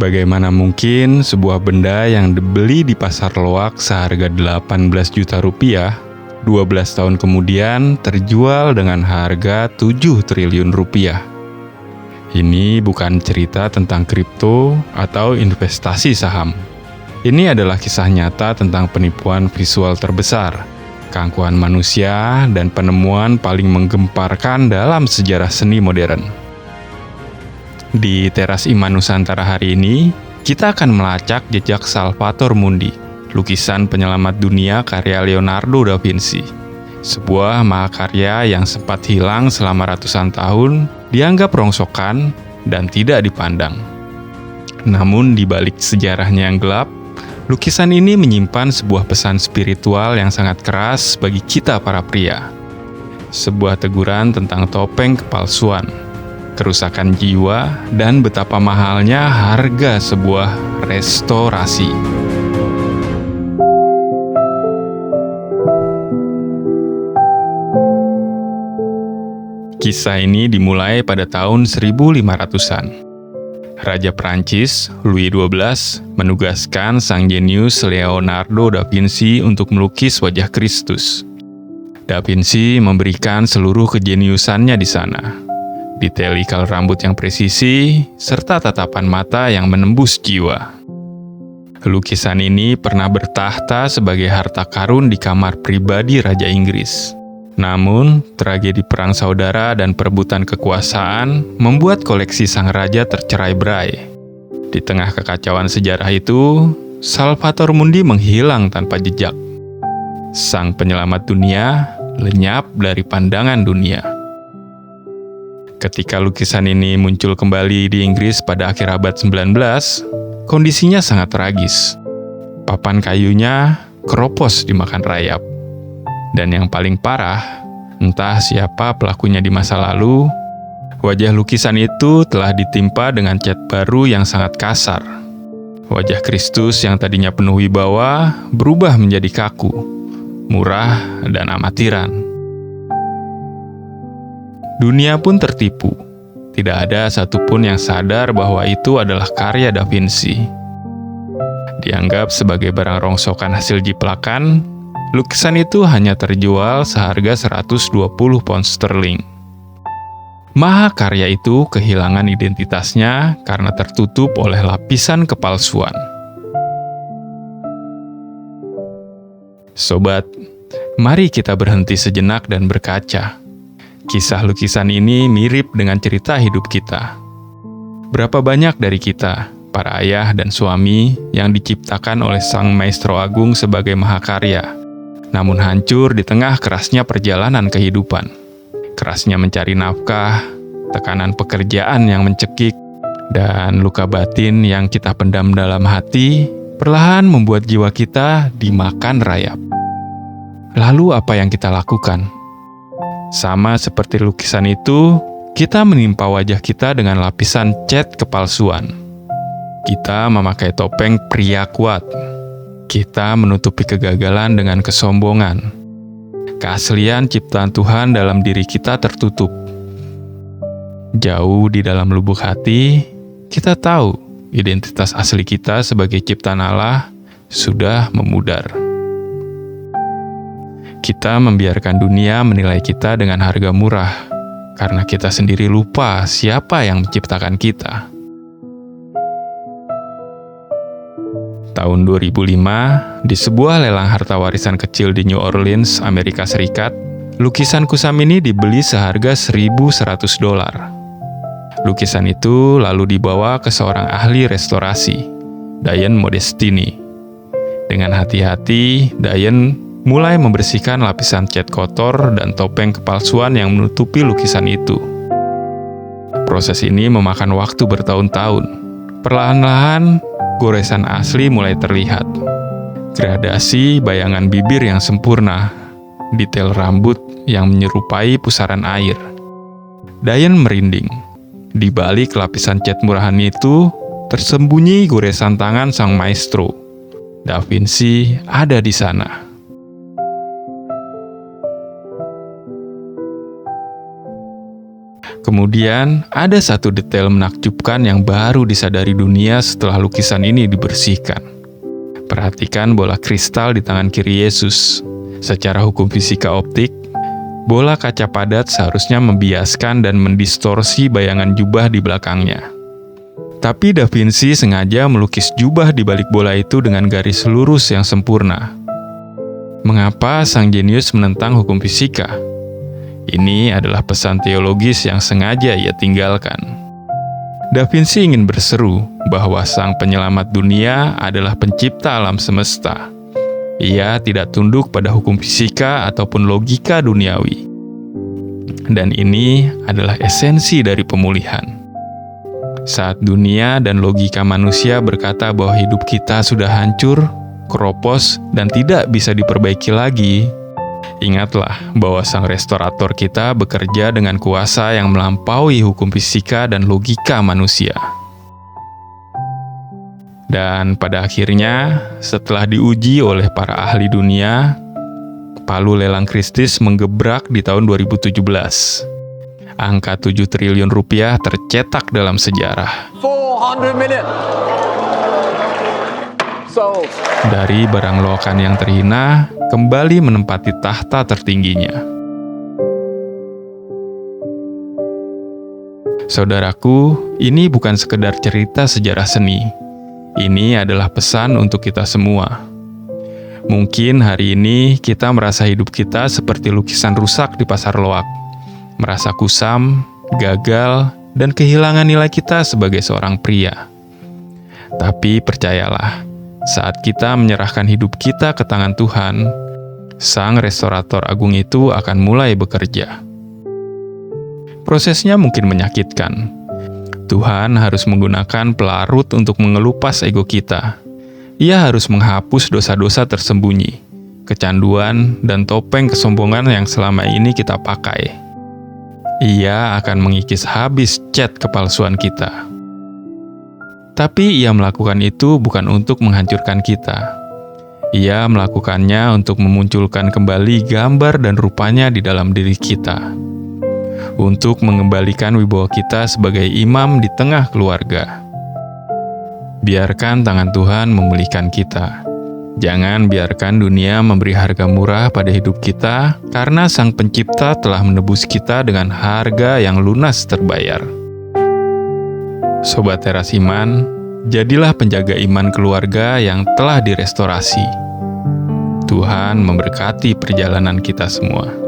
Bagaimana mungkin sebuah benda yang dibeli di pasar loak seharga 18 juta rupiah, 12 tahun kemudian terjual dengan harga 7 triliun rupiah? Ini bukan cerita tentang kripto atau investasi saham. Ini adalah kisah nyata tentang penipuan visual terbesar, keangkuhan manusia, dan penemuan paling menggemparkan dalam sejarah seni modern. Di Teras Iman Nusantara hari ini, kita akan melacak jejak Salvator Mundi, lukisan penyelamat dunia karya Leonardo da Vinci. Sebuah mahakarya yang sempat hilang selama ratusan tahun, dianggap rongsokan dan tidak dipandang. Namun di balik sejarahnya yang gelap, lukisan ini menyimpan sebuah pesan spiritual yang sangat keras bagi kita para pria. Sebuah teguran tentang topeng kepalsuan, kerusakan jiwa, dan betapa mahalnya harga sebuah restorasi. Kisah ini dimulai pada tahun 1500-an. Raja Prancis, Louis XII, menugaskan sang jenius Leonardo da Vinci untuk melukis wajah Kristus. Da Vinci memberikan seluruh kejeniusannya di sana. Detail ikal rambut yang presisi, serta tatapan mata yang menembus jiwa. Lukisan ini pernah bertahta sebagai harta karun di kamar pribadi Raja Inggris. Namun, tragedi perang saudara dan perebutan kekuasaan membuat koleksi sang raja tercerai-berai. Di tengah kekacauan sejarah itu, Salvator Mundi menghilang tanpa jejak. Sang penyelamat dunia lenyap dari pandangan dunia. Ketika lukisan ini muncul kembali di Inggris pada akhir abad 19, kondisinya sangat tragis. Papan kayunya keropos dimakan rayap. Dan yang paling parah, entah siapa pelakunya di masa lalu, wajah lukisan itu telah ditimpa dengan cat baru yang sangat kasar. Wajah Kristus yang tadinya penuh wibawa berubah menjadi kaku, murah, dan amatiran. Dunia pun tertipu. Tidak ada satupun yang sadar bahwa itu adalah karya Da Vinci. Dianggap sebagai barang rongsokan hasil jiplakan, lukisan itu hanya terjual seharga 120 pound sterling. Mahakarya itu kehilangan identitasnya karena tertutup oleh lapisan kepalsuan. Sobat, mari kita berhenti sejenak dan berkaca. Kisah lukisan ini mirip dengan cerita hidup kita. Berapa banyak dari kita, para ayah dan suami, yang diciptakan oleh Sang Maestro Agung sebagai mahakarya, namun hancur di tengah kerasnya perjalanan kehidupan. Kerasnya mencari nafkah, tekanan pekerjaan yang mencekik, dan luka batin yang kita pendam dalam hati, perlahan membuat jiwa kita dimakan rayap. Lalu apa yang kita lakukan? Sama seperti lukisan itu, kita menimpa wajah kita dengan lapisan cat kepalsuan. Kita memakai topeng pria kuat. Kita menutupi kegagalan dengan kesombongan. Keaslian ciptaan Tuhan dalam diri kita tertutup. Jauh di dalam lubuk hati, kita tahu identitas asli kita sebagai ciptaan Allah sudah memudar. Kita membiarkan dunia menilai kita dengan harga murah, karena kita sendiri lupa siapa yang menciptakan kita. Tahun 2005, di sebuah lelang harta warisan kecil di New Orleans, Amerika Serikat, lukisan kusam ini dibeli seharga $1.100. Lukisan itu lalu dibawa ke seorang ahli restorasi, Diane Modestini. Dengan hati-hati, Diane mulai membersihkan lapisan cat kotor dan topeng kepalsuan yang menutupi lukisan itu. Proses ini memakan waktu bertahun-tahun. Perlahan-lahan, goresan asli mulai terlihat. Gradasi bayangan bibir yang sempurna, detail rambut yang menyerupai pusaran air. Diane merinding. Di balik lapisan cat murahan itu, tersembunyi goresan tangan sang maestro. Da Vinci ada di sana. Kemudian, ada satu detail menakjubkan yang baru disadari dunia setelah lukisan ini dibersihkan. Perhatikan bola kristal di tangan kiri Yesus. Secara hukum fisika optik, bola kaca padat seharusnya membiaskan dan mendistorsi bayangan jubah di belakangnya. Tapi Da Vinci sengaja melukis jubah di balik bola itu dengan garis lurus yang sempurna. Mengapa sang jenius menentang hukum fisika? Ini adalah pesan teologis yang sengaja ia tinggalkan. Da Vinci ingin berseru bahwa sang penyelamat dunia adalah pencipta alam semesta. Ia tidak tunduk pada hukum fisika ataupun logika duniawi. Dan ini adalah esensi dari pemulihan. Saat dunia dan logika manusia berkata bahwa hidup kita sudah hancur, keropos, dan tidak bisa diperbaiki lagi, ingatlah bahwa sang restorator kita bekerja dengan kuasa yang melampaui hukum fisika dan logika manusia. Dan pada akhirnya, setelah diuji oleh para ahli dunia, palu lelang Kristus menggebrak di tahun 2017. Angka 7 triliun rupiah tercetak dalam sejarah. 400 million. Sold. Dari barang loakan yang terhina, kembali menempati tahta tertingginya. Saudaraku, ini bukan sekedar cerita sejarah seni. Ini adalah pesan untuk kita semua. Mungkin hari ini kita merasa hidup kita seperti lukisan rusak di pasar loak. Merasa kusam, gagal, dan kehilangan nilai kita sebagai seorang pria. Tapi percayalah, saat kita menyerahkan hidup kita ke tangan Tuhan, sang restorator agung itu akan mulai bekerja. Prosesnya mungkin menyakitkan. Tuhan harus menggunakan pelarut untuk mengelupas ego kita. Ia harus menghapus dosa-dosa tersembunyi, kecanduan, dan topeng kesombongan yang selama ini kita pakai. Ia akan mengikis habis cat kepalsuan kita. Tapi ia melakukan itu bukan untuk menghancurkan kita. Ia melakukannya untuk memunculkan kembali gambar dan rupanya di dalam diri kita. Untuk mengembalikan wibawa kita sebagai imam di tengah keluarga. Biarkan tangan Tuhan memulihkan kita. Jangan biarkan dunia memberi harga murah pada hidup kita, karena Sang Pencipta telah menebus kita dengan harga yang lunas terbayar. Sobat Teras Iman, jadilah penjaga iman keluarga yang telah direstorasi. Tuhan memberkati perjalanan kita semua.